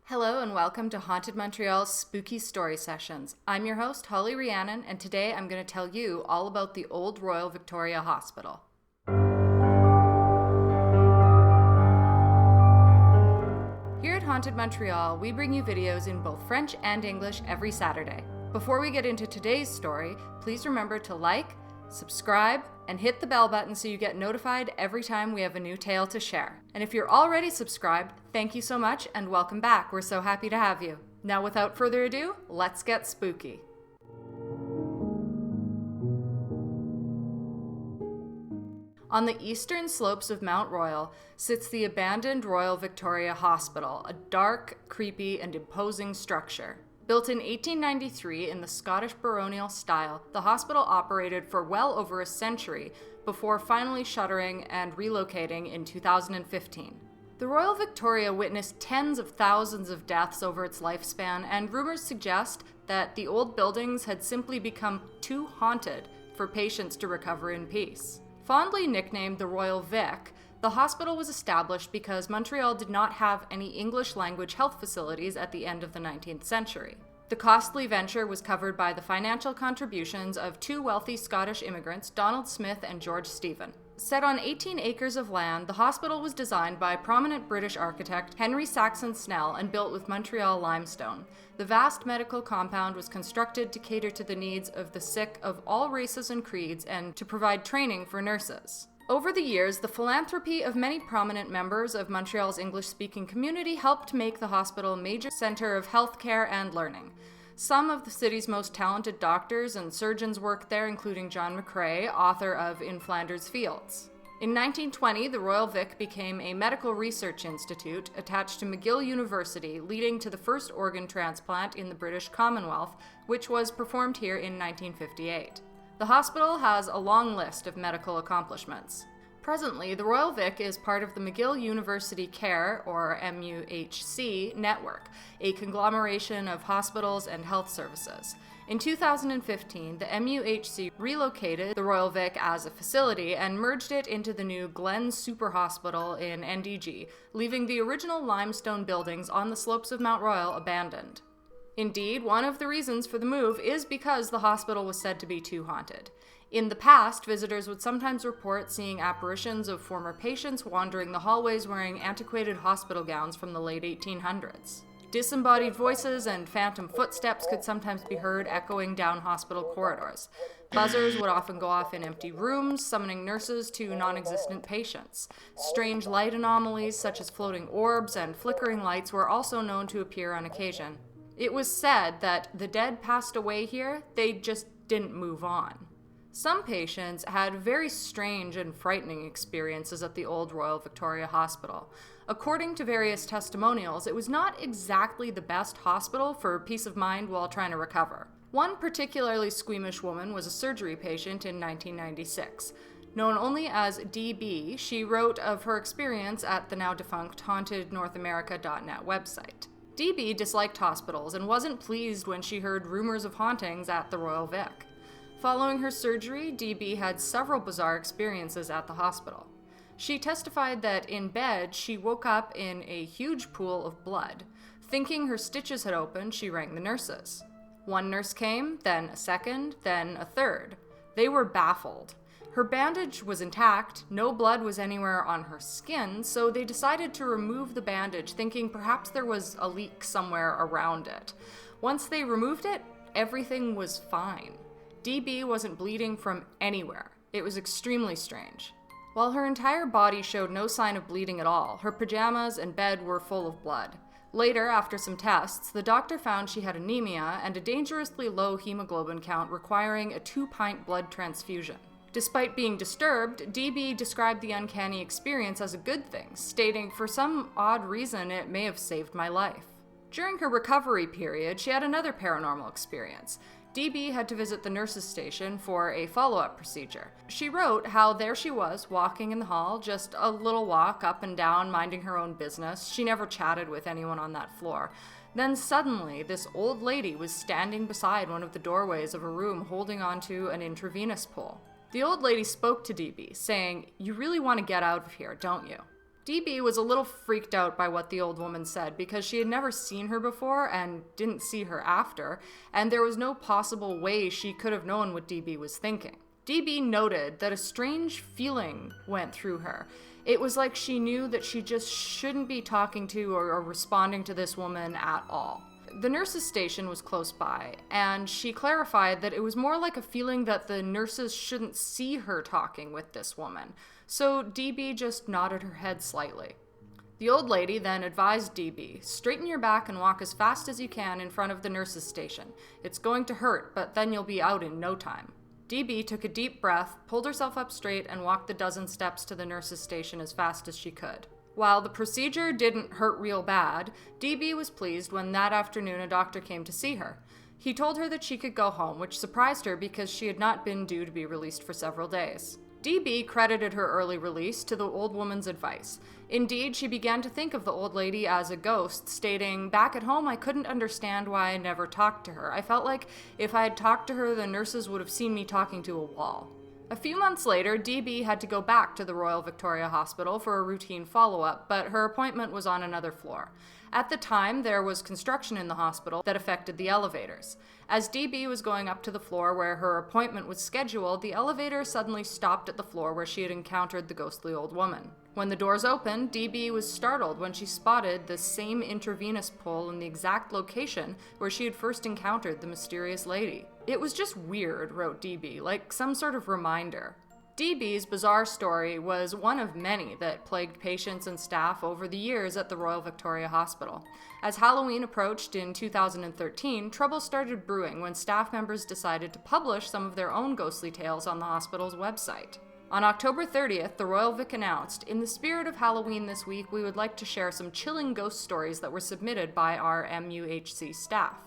Hello and welcome to Haunted Montreal's Spooky Story Sessions. I'm your host, Holly Rhiannon, and today I'm going to tell you all about the old Royal Victoria Hospital. Here at Haunted Montreal, we bring you videos in both French and English every Saturday. Before we get into today's story, please remember to like, subscribe, and hit the bell button so you get notified every time we have a new tale to share. And if you're already subscribed, thank you so much and welcome back. We're so happy to have you. Now, without further ado, let's get spooky. On the eastern slopes of Mount Royal sits the abandoned Royal Victoria Hospital, a dark, creepy, and imposing structure. Built in 1893 in the Scottish baronial style, the hospital operated for well over a century before finally shuttering and relocating in 2015. The Royal Victoria witnessed tens of thousands of deaths over its lifespan, and rumors suggest that the old buildings had simply become too haunted for patients to recover in peace. Fondly nicknamed the Royal Vic, the hospital was established because Montreal did not have any English-language health facilities at the end of the 19th century. The costly venture was covered by the financial contributions of two wealthy Scottish immigrants, Donald Smith and George Stephen. Set on 18 acres of land, the hospital was designed by prominent British architect Henry Saxon Snell and built with Montreal limestone. The vast medical compound was constructed to cater to the needs of the sick of all races and creeds and to provide training for nurses. Over the years, the philanthropy of many prominent members of Montreal's English-speaking community helped make the hospital a major center of healthcare and learning. Some of the city's most talented doctors and surgeons worked there, including John McCrae, author of In Flanders Fields. In 1920, the Royal Vic became a medical research institute attached to McGill University, leading to the first organ transplant in the British Commonwealth, which was performed here in 1958. The hospital has a long list of medical accomplishments. Presently, the Royal Vic is part of the McGill University Care, or MUHC, network, a conglomeration of hospitals and health services. In 2015, the MUHC relocated the Royal Vic as a facility and merged it into the new Glen Super Hospital in NDG, leaving the original limestone buildings on the slopes of Mount Royal abandoned. Indeed, one of the reasons for the move is because the hospital was said to be too haunted. In the past, visitors would sometimes report seeing apparitions of former patients wandering the hallways wearing antiquated hospital gowns from the late 1800s. Disembodied voices and phantom footsteps could sometimes be heard echoing down hospital corridors. Buzzers would often go off in empty rooms, summoning nurses to non-existent patients. Strange light anomalies, such as floating orbs and flickering lights, were also known to appear on occasion. It was said that the dead passed away here, they just didn't move on. Some patients had very strange and frightening experiences at the old Royal Victoria Hospital. According to various testimonials, it was not exactly the best hospital for peace of mind while trying to recover. One particularly squeamish woman was a surgery patient in 1996. Known only as DB, she wrote of her experience at the now defunct hauntednorthamerica.net website. DB disliked hospitals and wasn't pleased when she heard rumors of hauntings at the Royal Vic. Following her surgery, DB had several bizarre experiences at the hospital. She testified that in bed, she woke up in a huge pool of blood. Thinking her stitches had opened, she rang the nurses. One nurse came, then a second, then a third. They were baffled. Her bandage was intact, no blood was anywhere on her skin, so they decided to remove the bandage, thinking perhaps there was a leak somewhere around it. Once they removed it, everything was fine. DB wasn't bleeding from anywhere. It was extremely strange. While her entire body showed no sign of bleeding at all, her pajamas and bed were full of blood. Later, after some tests, the doctor found she had anemia and a dangerously low hemoglobin count requiring a 2-pint blood transfusion. Despite being disturbed, DB described the uncanny experience as a good thing, stating, "For some odd reason, it may have saved my life." During her recovery period, she had another paranormal experience. DB had to visit the nurse's station for a follow-up procedure. She wrote how there she was, walking in the hall, just a little walk up and down, minding her own business. She never chatted with anyone on that floor. Then suddenly, this old lady was standing beside one of the doorways of a room holding onto an intravenous pole. The old lady spoke to DB, saying, "You really want to get out of here, don't you?" DB was a little freaked out by what the old woman said because she had never seen her before and didn't see her after, and there was no possible way she could have known what DB was thinking. DB noted that a strange feeling went through her. It was like she knew that she just shouldn't be talking to or responding to this woman at all. The nurse's station was close by, and she clarified that it was more like a feeling that the nurses shouldn't see her talking with this woman. So DB just nodded her head slightly. The old lady then advised DB, "Straighten your back and walk as fast as you can in front of the nurse's station. It's going to hurt, but then you'll be out in no time." DB took a deep breath, pulled herself up straight, and walked the dozen steps to the nurse's station as fast as she could. While the procedure didn't hurt real bad, DB was pleased when that afternoon a doctor came to see her. He told her that she could go home, which surprised her because she had not been due to be released for several days. DB credited her early release to the old woman's advice. Indeed, she began to think of the old lady as a ghost, stating, "Back at home, I couldn't understand why I never talked to her. I felt like if I had talked to her, the nurses would have seen me talking to a wall." A few months later, DB had to go back to the Royal Victoria Hospital for a routine follow-up, but her appointment was on another floor. At the time, there was construction in the hospital that affected the elevators. As DB was going up to the floor where her appointment was scheduled, the elevator suddenly stopped at the floor where she had encountered the ghostly old woman. When the doors opened, DB was startled when she spotted the same intravenous pole in the exact location where she had first encountered the mysterious lady. "It was just weird," wrote DB, like some sort of reminder. DB's bizarre story was one of many that plagued patients and staff over the years at the Royal Victoria Hospital. As Halloween approached in 2013, trouble started brewing when staff members decided to publish some of their own ghostly tales on the hospital's website. On October 30th, the Royal Vic announced, "In the spirit of Halloween this week, we would like to share some chilling ghost stories that were submitted by our MUHC staff."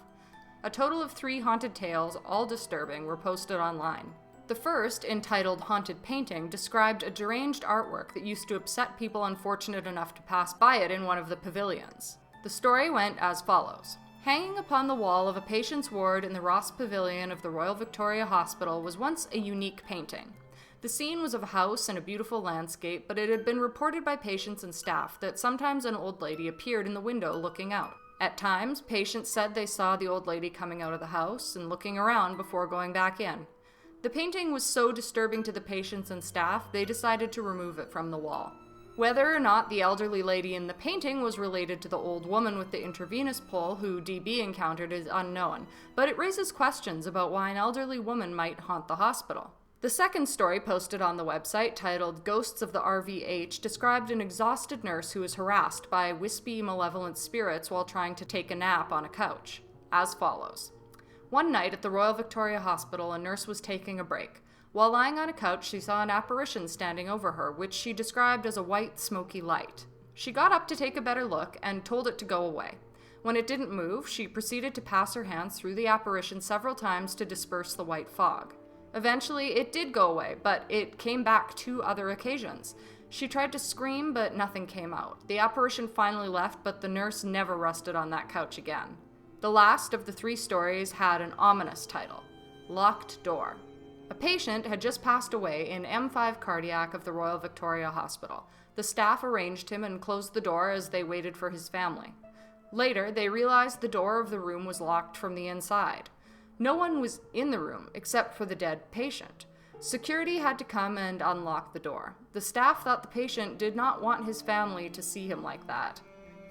A total of 3 haunted tales, all disturbing, were posted online. The first, entitled Haunted Painting, described a deranged artwork that used to upset people unfortunate enough to pass by it in one of the pavilions. The story went as follows. Hanging upon the wall of a patient's ward in the Ross Pavilion of the Royal Victoria Hospital was once a unique painting. The scene was of a house and a beautiful landscape, but it had been reported by patients and staff that sometimes an old lady appeared in the window looking out. At times, patients said they saw the old lady coming out of the house and looking around before going back in. The painting was so disturbing to the patients and staff, they decided to remove it from the wall. Whether or not the elderly lady in the painting was related to the old woman with the intravenous pole who DB encountered is unknown, but it raises questions about why an elderly woman might haunt the hospital. The second story posted on the website, titled Ghosts of the RVH, described an exhausted nurse who was harassed by wispy, malevolent spirits while trying to take a nap on a couch. As follows. One night at the Royal Victoria Hospital, a nurse was taking a break. While lying on a couch, she saw an apparition standing over her, which she described as a white, smoky light. She got up to take a better look and told it to go away. When it didn't move, she proceeded to pass her hands through the apparition several times to disperse the white fog. Eventually, it did go away, but it came back 2 other occasions. She tried to scream, but nothing came out. The apparition finally left, but the nurse never rested on that couch again. The last of the 3 stories had an ominous title, Locked Door. A patient had just passed away in M5 Cardiac of the Royal Victoria Hospital. The staff arranged him and closed the door as they waited for his family. Later, they realized the door of the room was locked from the inside. No one was in the room except for the dead patient. Security had to come and unlock the door. The staff thought the patient did not want his family to see him like that.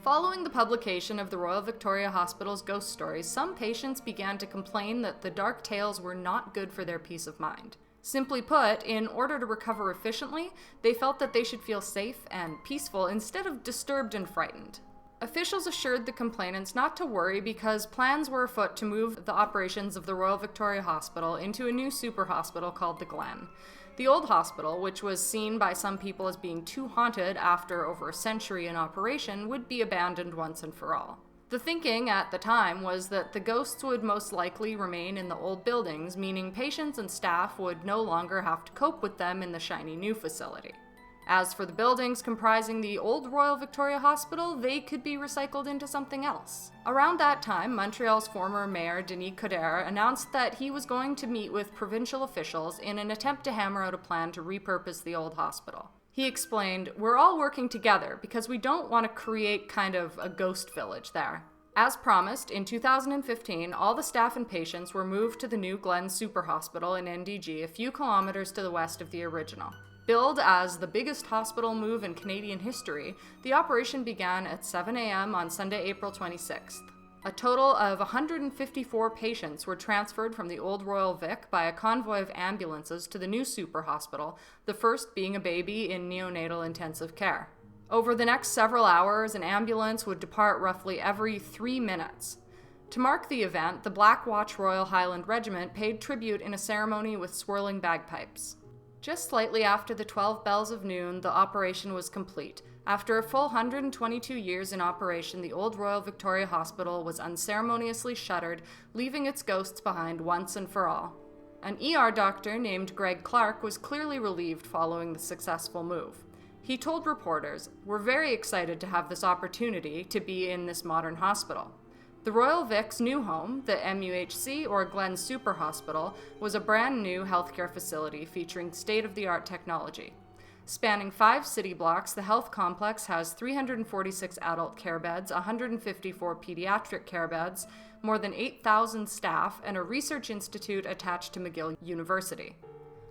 Following the publication of the Royal Victoria Hospital's ghost stories, some patients began to complain that the dark tales were not good for their peace of mind. Simply put, in order to recover efficiently, they felt that they should feel safe and peaceful instead of disturbed and frightened. Officials assured the complainants not to worry because plans were afoot to move the operations of the Royal Victoria Hospital into a new super hospital called the Glen. The old hospital, which was seen by some people as being too haunted after over a century in operation, would be abandoned once and for all. The thinking at the time was that the ghosts would most likely remain in the old buildings, meaning patients and staff would no longer have to cope with them in the shiny new facility. As for the buildings comprising the old Royal Victoria Hospital, they could be recycled into something else. Around that time, Montreal's former mayor, Denis Coderre, announced that he was going to meet with provincial officials in an attempt to hammer out a plan to repurpose the old hospital. He explained, "We're all working together because we don't want to create kind of a ghost village there." As promised, in 2015, all the staff and patients were moved to the new Glen Super Hospital in NDG, a few kilometers to the west of the original. Billed as the biggest hospital move in Canadian history, the operation began at 7 a.m. on Sunday, April 26th. A total of 154 patients were transferred from the old Royal Vic by a convoy of ambulances to the new super hospital, the first being a baby in neonatal intensive care. Over the next several hours, an ambulance would depart roughly every 3 minutes. To mark the event, the Black Watch Royal Highland Regiment paid tribute in a ceremony with swirling bagpipes. Just slightly after the 12 bells of noon, the operation was complete. After a full 122 years in operation, the old Royal Victoria Hospital was unceremoniously shuttered, leaving its ghosts behind once and for all. An ER doctor named Greg Clark was clearly relieved following the successful move. He told reporters, "We're very excited to have this opportunity to be in this modern hospital." The Royal Vic's new home, the MUHC or Glen Super Hospital, was a brand new healthcare facility featuring state-of-the-art technology. Spanning 5 city blocks, the health complex has 346 adult care beds, 154 pediatric care beds, more than 8,000 staff, and a research institute attached to McGill University.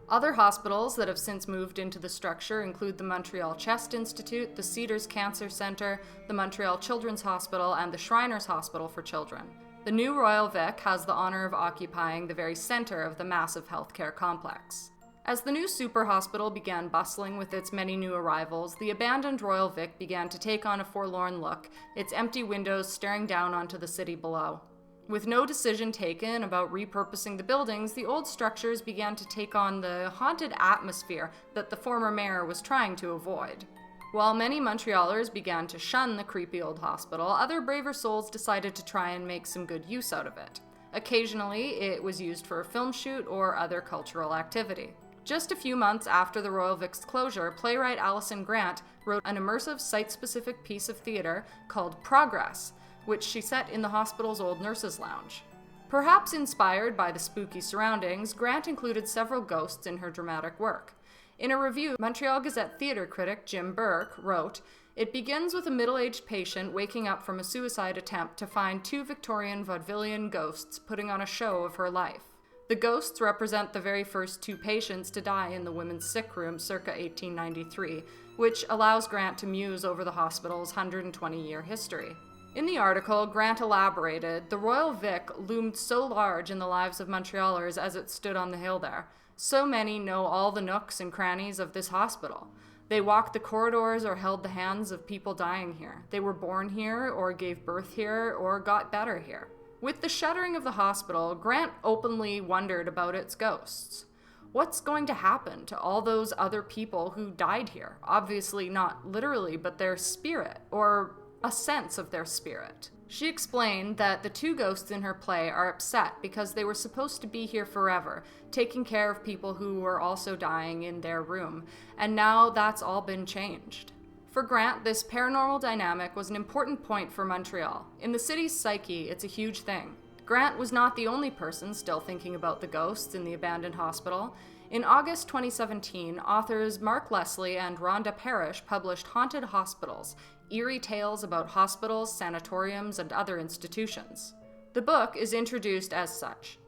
Other hospitals that have since moved into the structure include the Montreal Chest Institute, the Cedars Cancer Centre, the Montreal Children's Hospital, and the Shriners Hospital for Children. The new Royal Vic has the honour of occupying the very centre of the massive healthcare complex. As the new super hospital began bustling with its many new arrivals, the abandoned Royal Vic began to take on a forlorn look, its empty windows staring down onto the city below. With no decision taken about repurposing the buildings, the old structures began to take on the haunted atmosphere that the former mayor was trying to avoid. While many Montrealers began to shun the creepy old hospital, other braver souls decided to try and make some good use out of it. Occasionally, it was used for a film shoot or other cultural activity. Just a few months after the Royal Vic's closure, playwright Alison Grant wrote an immersive site-specific piece of theatre called Progress, which she set in the hospital's old nurses' lounge. Perhaps inspired by the spooky surroundings, Grant included several ghosts in her dramatic work. In a review, Montreal Gazette theatre critic Jim Burke wrote, "It begins with a middle-aged patient waking up from a suicide attempt to find 2 Victorian vaudevillian ghosts putting on a show of her life. The ghosts represent the very first 2 patients to die in the women's sick room circa 1893, which allows Grant to muse over the hospital's 120-year history." In the article, Grant elaborated, "The Royal Vic loomed so large in the lives of Montrealers as it stood on the hill there. So many know all the nooks and crannies of this hospital. They walked the corridors or held the hands of people dying here. They were born here, or gave birth here, or got better here." With the shuttering of the hospital, Grant openly wondered about its ghosts. What's going to happen to all those other people who died here? Obviously not literally, but their spirit, or a sense of their spirit. She explained that the 2 ghosts in her play are upset because they were supposed to be here forever, taking care of people who were also dying in their room, and now that's all been changed. For Grant, this paranormal dynamic was an important point for Montreal. In the city's psyche, it's a huge thing. Grant was not the only person still thinking about the ghosts in the abandoned hospital. In August 2017, authors Mark Leslie and Rhonda Parrish published Haunted Hospitals, Eerie Tales about Hospitals, Sanatoriums, and Other Institutions. The book is introduced as such.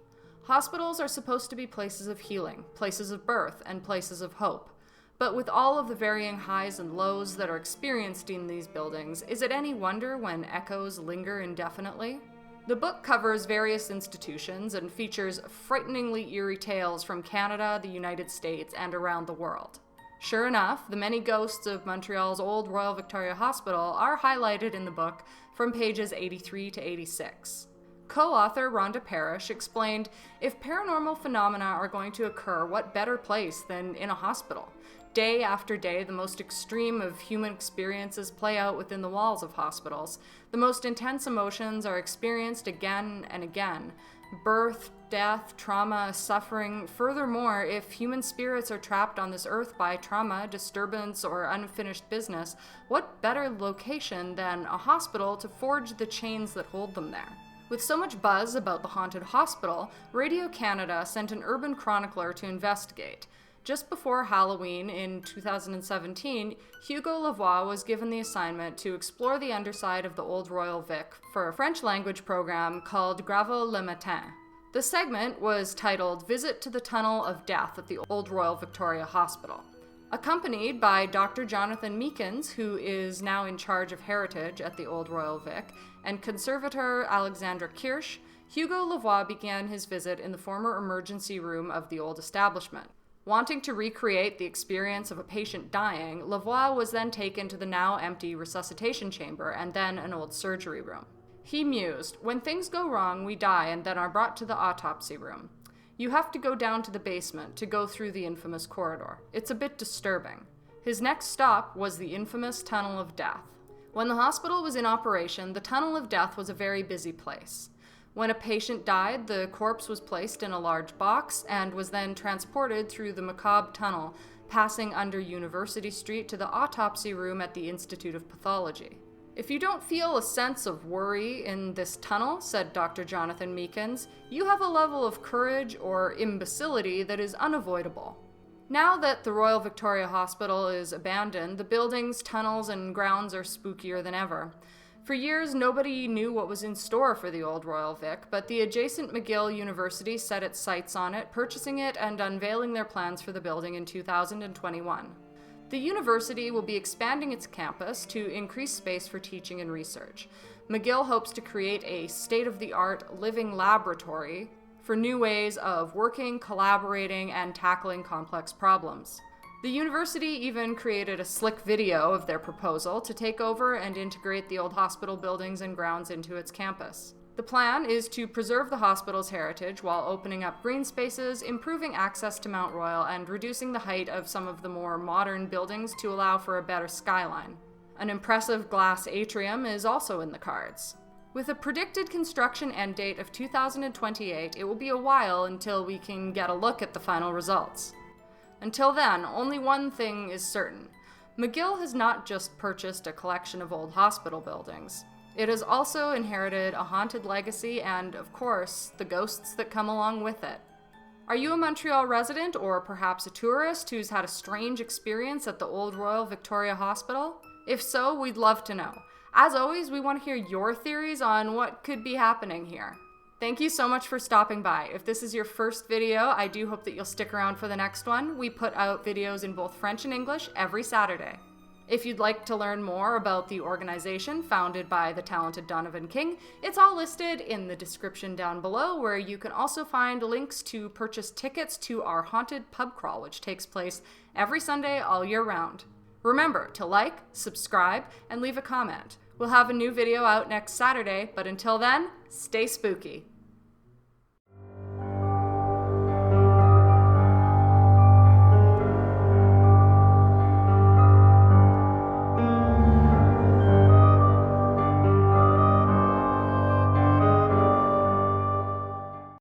Hospitals are supposed to be places of healing, places of birth, and places of hope. But with all of the varying highs and lows that are experienced in these buildings, is it any wonder when echoes linger indefinitely? The book covers various institutions and features frighteningly eerie tales from Canada, the United States, and around the world. Sure enough, the many ghosts of Montreal's old Royal Victoria Hospital are highlighted in the book from pages 83 to 86. Co-author Rhonda Parrish explained, "If paranormal phenomena are going to occur, what better place than in a hospital? Day after day, the most extreme of human experiences play out within the walls of hospitals. The most intense emotions are experienced again and again. Birth, death, trauma, suffering. Furthermore, if human spirits are trapped on this earth by trauma, disturbance, or unfinished business, what better location than a hospital to forge the chains that hold them there?" With so much buzz about the haunted hospital, Radio Canada sent an urban chronicler to investigate. Just before Halloween in 2017, Hugo Lavoie was given the assignment to explore the underside of the old Royal Vic for a French language program called Gravaux le Matin. The segment was titled Visit to the Tunnel of Death at the old Royal Victoria Hospital. Accompanied by Dr. Jonathan Meekins, who is now in charge of heritage at the old Royal Vic, and conservator Alexandra Kirsch, Hugo Lavoie began his visit in the former emergency room of the old establishment. Wanting to recreate the experience of a patient dying, Lavoie was then taken to the now empty resuscitation chamber and then an old surgery room. He mused, "When things go wrong, we die and then are brought to the autopsy room. You have to go down to the basement to go through the infamous corridor. It's a bit disturbing." His next stop was the infamous Tunnel of Death. When the hospital was in operation, the Tunnel of Death was a very busy place. When a patient died, the corpse was placed in a large box and was then transported through the macabre tunnel, passing under University Street to the autopsy room at the Institute of Pathology. "If you don't feel a sense of worry in this tunnel," said Dr. Jonathan Meekins, "you have a level of courage or imbecility that is unavoidable." Now that the Royal Victoria Hospital is abandoned, the buildings, tunnels, and grounds are spookier than ever. For years, nobody knew what was in store for the old Royal Vic, but the adjacent McGill University set its sights on it, purchasing it and unveiling their plans for the building in 2021. The university will be expanding its campus to increase space for teaching and research. McGill hopes to create a state-of-the-art living laboratory for new ways of working, collaborating, and tackling complex problems. The university even created a slick video of their proposal to take over and integrate the old hospital buildings and grounds into its campus. The plan is to preserve the hospital's heritage while opening up green spaces, improving access to Mount Royal, and reducing the height of some of the more modern buildings to allow for a better skyline. An impressive glass atrium is also in the cards. With a predicted construction end date of 2028, it will be a while until we can get a look at the final results. Until then, only one thing is certain. McGill has not just purchased a collection of old hospital buildings. It has also inherited a haunted legacy and, of course, the ghosts that come along with it. Are you a Montreal resident or perhaps a tourist who's had a strange experience at the old Royal Victoria Hospital? If so, we'd love to know. As always, we want to hear your theories on what could be happening here. Thank you so much for stopping by. If this is your first video, I do hope that you'll stick around for the next one. We put out videos in both French and English every Saturday. If you'd like to learn more about the organization founded by the talented Donovan King, it's all listed in the description down below, where you can also find links to purchase tickets to our haunted pub crawl, which takes place every Sunday all year round. Remember to like, subscribe, and leave a comment. We'll have a new video out next Saturday, but until then, stay spooky.